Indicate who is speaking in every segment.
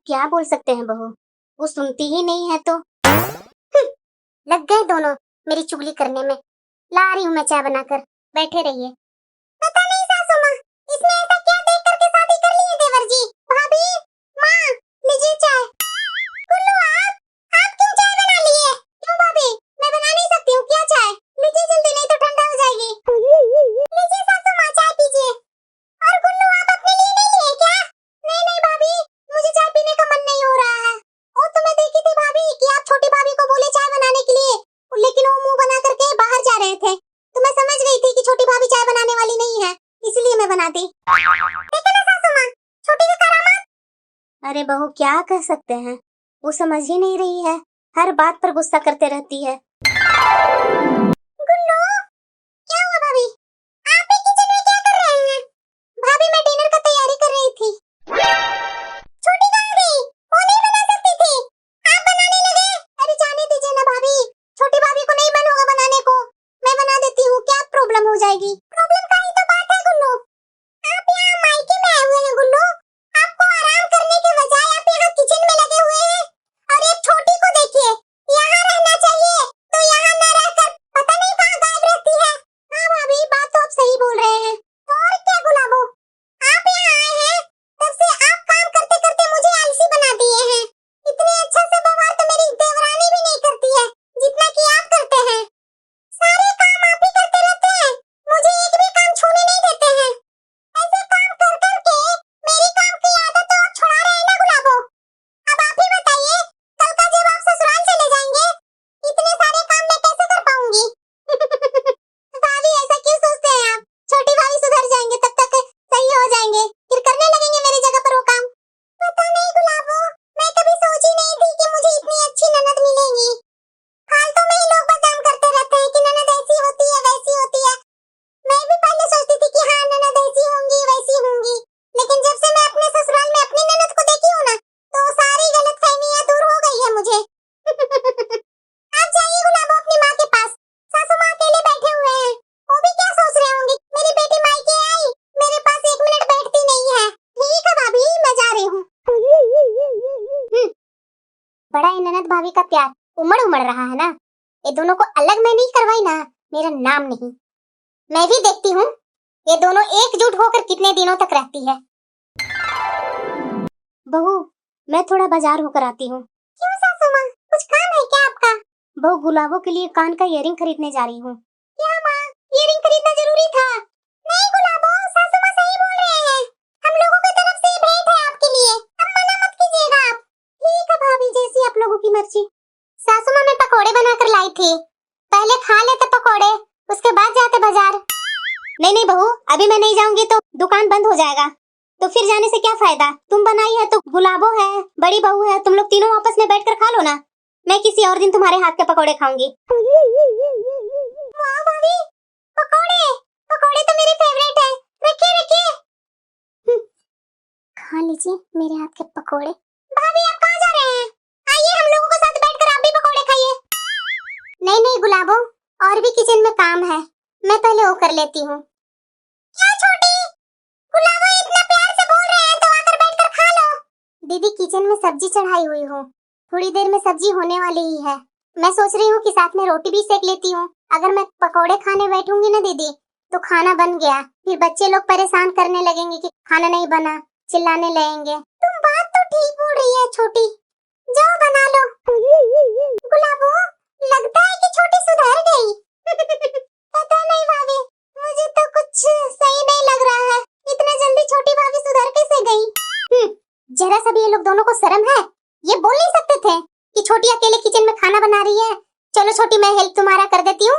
Speaker 1: क्या बोल सकते हैं बहू, वो सुनती ही नहीं है तो। लग गए दोनों मेरी चुगली करने में। ला रही हूँ मैं चाय बनाकर, बैठे रहिए। पता नहीं सासू माँ, इसने ऐसा क्या देख करके शादी कर ली है देवर जी। भाभी, माँ, लीजिए चाय। गुल्लू, आप क्यों चाय बना लिए? क्यों भाभी, मैं बना नहीं सकती हूँ क्या चाय? लीजिए जल्दी, नहीं तो ठंडा हो जाएगी। लीजिए सासू माँ, चाय पीजिए। और गुल्लू, आप अपने लिए नहीं लिए क्या? नहीं नहीं भाभी, मुझे चाय पीने का मन नहीं हो रहा है। और तो मैं देखी थी भाभी कि आप छोटी भाभी को बोले चाय बनाने के लिए, लेकिन वो मुंह बना करके बाहर जा रहे थे, तो मैं समझ गई थी कि छोटी भाभी चाय बनाने वाली नहीं है, इसलिए मैं बनाती। देखा ना सासू माँ, छोटी की करामात। अरे बहू, क्या कह सकते हैं, वो समझ ही नहीं रही है, हर बात पर गुस्सा करते रहती है। गुल्लू, क्या हुआ भाभी? आप ही किचन में क्या कर रहे हैं? भाभी, मैं डिनर का तैयारी कर रही थी। छोटी कहाँ गई? वो नहीं बना सकती थी, आप बनाने लगे। अरे जाने दीजिए ना भाभी, छोटी भाभी को नहीं मन होगा बनाने को, मैं बना देती हूँ, क्या प्रॉब्लम हो जाएगी? प्रॉब्लम का ही तो बात है गुल्लू, आप यहाँ मायके में आए हुए हैं गुल्लू, आपको आराम करने के बजाय आप यहाँ किचन में लगे हुए हैं। और एक छोटी को देखिए, यहाँ रहना चाहिए तो यहाँ न रहकर पता नहीं कहाँ गायब रहती है। हाँ भाभी, बात तो आप सही बोल रहे हैं। और क्या गुलाबो, आप यहाँ आए हैं तब से आप काम करते करते मुझे आलसी बना दिए हैं। इतने अच्छा से व्यवहार तो मेरी देवरानी भी नहीं करती है जितना कि आप करते हैं। सारे काम आप ही करते रहते हैं, मुझे एक भी काम छूने नहीं देते हैं। ऐसे काम कर करके मेरी काम की आदत तो आप छुड़ा रहे हैं ना गुलाबो। अब आप ही बताइए, कल का जब आप ससुराल चले जाएंगे, इतने सारे काम मैं कैसे कर पाऊंगी? भाभी, ऐसा क्यों सोचते हैं आप? छोटी भाभी सुधर जाएंगे, तब तक सही हो जाएंगे, फिर करने लगेंगे मेरी जगह पर वो काम। पता नहीं गुलाबो, मैं कभी सोची नहीं थी कि मुझे इतनी अच्छी ननद मिलेगी। फालतू में ही लोग बदनाम करते रहते हैं कि ननद ऐसी होती है वैसी होती है। मैं भी पहले सोचती थी कि हाँ, ननद ऐसी होंगी वैसी होंगी, लेकिन जब से मैं अपने ससुराल में अपनी ननद को देखी हूँ ना, तो सारी गलतफहमियां दूर हो गई है मुझे। आप जाइए गुलाबो अपनी माँ के पास, सासू माँ अकेले बैठे हुए हैं, वो भी क्या सोच रहे होंगे, मेरी बेटी मायके आई, मेरे पास एक मिनट बैठती नहीं है। ठीक है भाभी, मैं जा रही हूँ। बड़ा इन ननद भाभी का प्यार उमड़ उमड़ रहा है ना, ये दोनों को अलग मैं नहीं करवाई ना, मेरा नाम नहीं। मैं भी देखती हूँ ये दोनों एकजुट होकर कितने दिनों तक रहती है। बहू, मैं थोड़ा बाजार होकर आती हूँ। क्यों सासू माँ, कुछ काम है क्या आपका? बहू, गुलाबो के लिए कान का इयरिंग खरीदने जा रही हूँ। क्या माँ, इयरिंग खरीदना जरूरी था? नहीं गुलाबो, सासू माँ सही बोल रहे हैं, हम लोगों की तरफ से भेंट है आपके लिए, अब मना मत कीजिएगा आप। ठीक है भाभी, जैसी आप लोगों की मर्जी। सासू माँ, मैं पकोड़े बनाकर लाई थी, पहले खा लेते पकोड़े, उसके बाद जाते बाजार। नहीं नहीं बहू, अभी मैं नहीं जाऊंगी तो दुकान बंद हो जाएगा, तो फिर जाने से क्या फायदा? तुम बनाई है तो गुलाबो है, बड़ी बहू है, तुम लोग तीनों आपस में बैठकर खा लो ना, मैं किसी और दिन तुम्हारे हाथ के पकोड़े खाऊंगी। वाह भाभी, पकोड़े, पकोड़े तो मेरे फेवरेट है, रखिए रखिए। खा लीजिए मेरे हाथ के पकोड़े। भाभी, आप कहाँ जा रहे हैं? आइए हम लोगों के साथ बैठकर आप भी पकोड़े खाइए। नहीं नहीं गुलाबो, और भी किचन में काम है, मैं पहले वो कर लेती हूँ। क्या छोटी, गुलाबो इतना प्यार से बोल रहे हैं तो आकर बैठकर खा लो। दीदी, किचन में सब्जी चढ़ाई हुई हूँ, थोड़ी देर में सब्जी होने वाली ही है, मैं सोच रही हूँ कि साथ में रोटी भी सेक लेती हूँ। अगर मैं पकोड़े खाने बैठूंगी ना दीदी, तो खाना बन गया, फिर बच्चे लोग परेशान करने लगेंगे कि खाना नहीं बना, चिल्लाने लगेंगे। तुम बात तो ठीक बोल रही है छोटी, जाओ बना लो। गुलाबो, लगता है कि छोटी सुधर गई। पता नहीं भाभी, मुझे तो कुछ सही नहीं लग रहा है, इतना जल्दी छोटी भाभी सुधर कैसे गई? जरा सा भी ये लोग दोनों को शर्म है? ये बोल नहीं सकते थे कि छोटी अकेले किचन में खाना बना रही है, चलो छोटी मैं हेल्प तुम्हारा कर देती हूँ।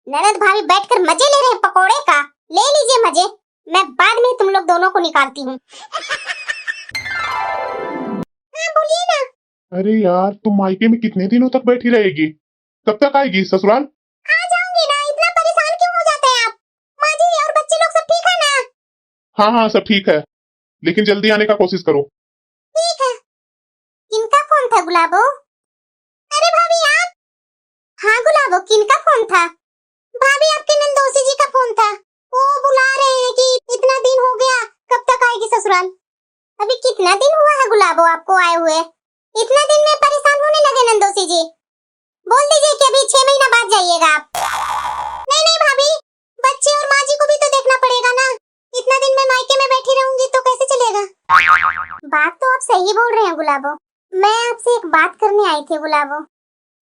Speaker 1: ननद भाभी बैठकर मजे ले रहे हैं पकोड़े का, ले लीजिए मजे, मैं बाद में तुम लोग दोनों को निकालती हूँ। हाँ बोलिए ना।
Speaker 2: अरे यार, तुम मायके में कितने दिनों तक बैठी रहेगी? कब तक आएगी ससुराल?
Speaker 1: आ जाऊंगी ना, इतना परेशान क्यों हो जाते हैं आप? माँ जी और बच्चे लोग सब ठीक है ना?
Speaker 2: हाँ हाँ, सब ठीक है, लेकिन जल्दी आने का कोशिश करो।
Speaker 1: ठीक है। किनका फोन था गुलाबो? अरे भाभी आप? हाँ गुलाबो, किनका फोन था? भाभी, आपके नंदोसी जी का फोन था, वो बुला रहे हैं कि इतना दिन हो गया, कब तक आएगी ससुराल। अभी कितना दिन हुआ है गुलाबो आपको आए हुए? इतना दिन में परेशान होने लगे नंदोसी जी। बोल दीजिए कि अभी 6 महीना बाद जाइएगा आप। नहीं नहीं भाभी, बच्चे और माँ जी को भी तो देखना पड़ेगा ना। इतना दिन मैं मायके में बैठी रहूंगी तो कैसे चलेगा? बात तो आप सही बोल रहे हैं गुलाबो। मैं आपसे एक बात करने आई थी गुलाबो।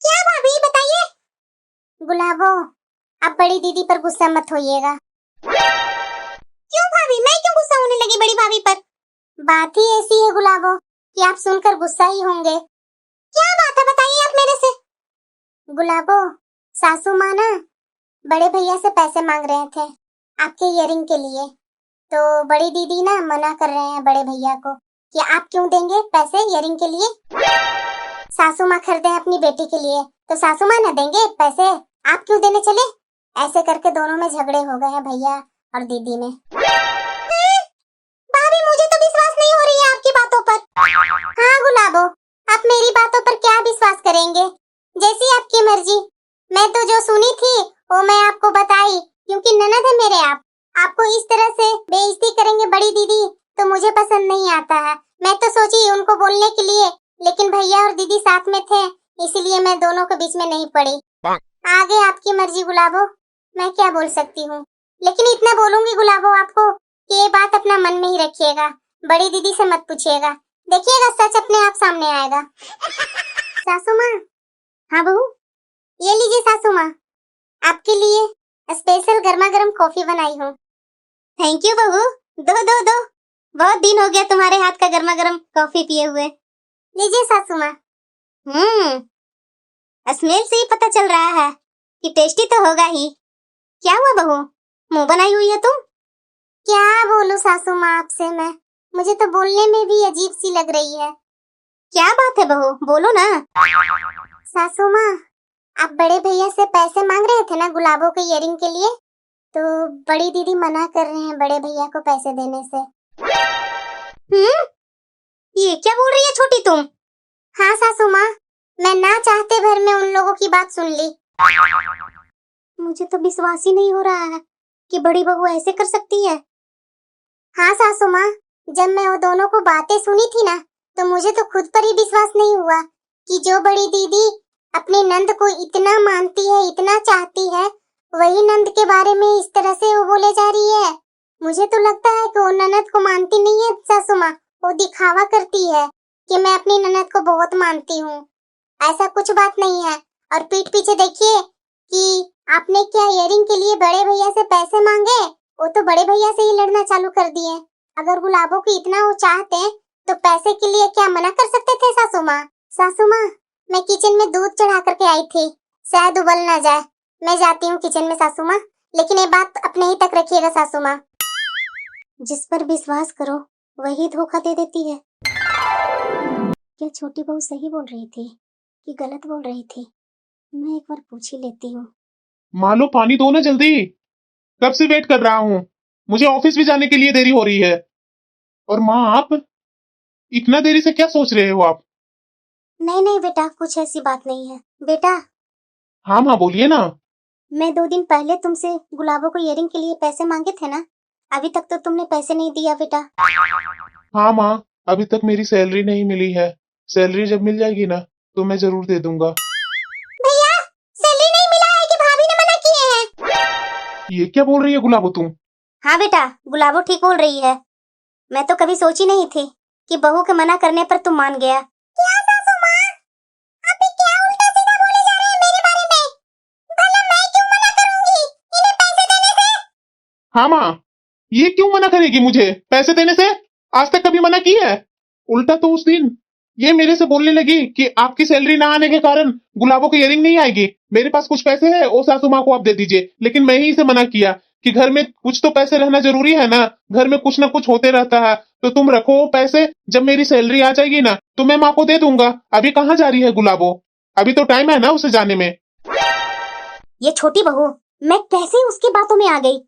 Speaker 1: क्या भाभी बताइए। गुलाबो, आप बड़ी दीदी पर गुस्सा मत होइएगा। क्यों भाभी, मैं क्यों गुस्सा होने लगी बड़ी भाभी पर? बात ही ऐसी है गुलाबो कि आप सुनकर गुस्सा ही होंगे। क्या बात है बताइए आप मेरे से। गुलाबो, सासू माँ ना बड़े भैया से पैसे मांग रहे थे आपके इयरिंग के लिए। तो बड़ी दीदी ना मना कर रहे हैं बड़े भैया को कि आप क्यों देंगे पैसे इयरिंग के लिए। सासू माँ खरीदे हैं अपनी बेटी के लिए तो सासू माँ न देंगे पैसे, आप क्यों देने चले? ऐसे करके दोनों में झगड़े हो गए हैं भैया और दीदी में। भाभी मुझे तो विश्वास नहीं हो रही है आपकी बातों पर। हाँ गुलाबो, आप मेरी बातों पर क्या विश्वास करेंगे? जैसी आपकी मर्जी। मैं तो जो सुनी थी वो मैं आपको बताई, क्योंकि ननद है मेरे आप। आपको इस तरह से बेइज्जती करेंगे बड़ी दीदी तो मुझे पसंद नहीं आता है। मैं तो सोची उनको बोलने के लिए, लेकिन भैया और दीदी साथ में थे इसीलिए मैं दोनों के बीच में नहीं पड़ी। आगे आपकी मर्जी गुलाबो, मैं क्या बोल सकती हूँ। लेकिन इतना बोलूंगी गुलाबो आपको कि ये बात अपना मन में ही रखिएगा, बड़ी दीदी से मत पूछिएगा। देखिएगा सच अपने आप सामने आएगा। सासू माँ। हाँ बहू। ये लीजिए सासू माँ, आपके लिए स्पेशल गर्मा गर्म कॉफी बनाई हूँ। थैंक यू बहू, दो दो दो। बहुत दिन हो गया तुम्हारे हाथ का गर्मा गर्म कॉफी पिए हुए। लीजिए सासू माँ। स्मेल से ही पता चल रहा है कि टेस्टी तो होगा ही। क्या हुआ बहू, मुंह बनाई हुई है तुम? क्या बोलूं सासू माँ आपसे मैं, मुझे तो बोलने में भी अजीब सी लग रही है। क्या बात है बहू, बोलो ना। सासू माँ, आप बड़े भैया से पैसे मांग रहे थे ना गुलाबों के इयरिंग के लिए, तो बड़ी दीदी मना कर रहे हैं बड़े भैया को पैसे देने से। ये क्या बोल रही है छोटी तुम? हाँ सासू माँ, मैं ना चाहते भर में उन लोगों की बात सुन ली। मुझे तो विश्वास ही नहीं हो रहा है कि बड़ी बहू ऐसे कर सकती है। हाँ सासू माँ, जब मैं वो दोनों को बातें सुनी थी ना तो मुझे तो खुद पर ही विश्वास नहीं हुआ कि जो बड़ी दीदी अपने नंद को इतना मानती है, इतना चाहती है, वही नंद के बारे में इस तरह से वो बोले जा रही है। मुझे तो लगता है कि वो ननद को मानती नहीं है सासू माँ, वो दिखावा करती है कि मैं अपनी ननद को बहुत मानती हूँ। ऐसा कुछ बात नहीं है। और पीठ पीछे देखिए कि आपने क्या इयरिंग के लिए बड़े भैया से पैसे मांगे, वो तो बड़े भैया से ही लड़ना चालू कर दिए। अगर गुलाबों की इतना वो चाहते तो पैसे के लिए क्या मना कर सकते थे सासू माँ? सासू माँ, मैं किचन में दूध चढ़ा करके आई थी, शायद उबल ना जाए। मैं जाती हूँ किचन में सासू माँ, लेकिन ये बात अपने ही तक रखिएगा सासू माँ। जिस पर विश्वास करो वही धोखा दे देती है। क्या छोटी बहू सही बोल रही थी कि गलत बोल रही थी? मैं एक बार पूछ ही लेती हूँ।
Speaker 2: माँ लो पानी दो ना जल्दी, कब से वेट कर रहा हूँ, मुझे ऑफिस भी जाने के लिए देरी हो रही है। और माँ आप इतना देरी से क्या सोच रहे हो आप?
Speaker 1: नहीं नहीं बेटा, कुछ ऐसी बात नहीं है बेटा।
Speaker 2: हाँ माँ बोलिए ना।
Speaker 1: मैं 2 दिन पहले तुमसे गुलाबों को इयरिंग के लिए पैसे मांगे थे ना, अभी तक तो तुमने पैसे नहीं दिया बेटा।
Speaker 2: हाँ माँ, अभी तक मेरी सैलरी नहीं मिली है, सैलरी जब मिल जाएगी ना तो मैं जरूर दे दूंगा।
Speaker 1: भैया, सैलरी नहीं मिला है कि भाभी ने मना किए हैं?
Speaker 2: ये क्या बोल रही है गुलाबो तुम?
Speaker 1: हाँ बेटा, गुलाबो ठीक बोल रही है। मैं तो कभी सोची नहीं थी कि बहू के मना करने पर तुम मान गया। क्या सासू माँ, आप ये क्या उल्टा सीधा बोले जा रहे हैं मेरे बारे में? भला मैं क्यों मना करूंगी इन्हें पैसे देने से?
Speaker 2: हाँ माँ, ये क्यों मना करेगी मुझे पैसे देने से? आज तक कभी मना की है? उल्टा तो उस दिन ये मेरे से बोलने लगी कि आपकी सैलरी ना आने के कारण गुलाबों की इयरिंग नहीं आएगी, मेरे पास कुछ पैसे हैं वो सासू माँ को आप दे दीजिए। लेकिन मैं ही इसे मना किया कि घर में कुछ तो पैसे रहना जरूरी है ना, घर में कुछ ना कुछ होते रहता है, तो तुम रखो वो पैसे, जब मेरी सैलरी आ जाएगी ना तो मैं माँ को दे दूंगा। अभी कहाँ जा रही है गुलाबो, अभी तो टाइम है ना उसे जाने में।
Speaker 1: ये छोटी बहू, मैं कैसे उसकी बातों में आ गई?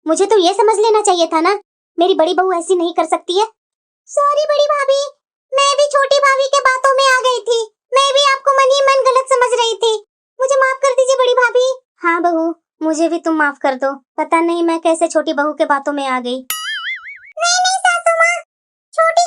Speaker 1: मुझे तो ये समझ लेना चाहिए था ना, मेरी बड़ी बहू ऐसी नहीं कर सकती है। सॉरी बड़ी भाभी, मैं भी छोटी भाभी के बातों में आ गई थी, मैं भी आपको मन ही मन गलत समझ रही थी, मुझे माफ कर दीजिए बड़ी भाभी। हाँ बहू, मुझे भी तुम माफ कर दो, पता नहीं मैं कैसे छोटी बहू के बातों में आ गई। नहीं नहीं सासू माँ, छोटी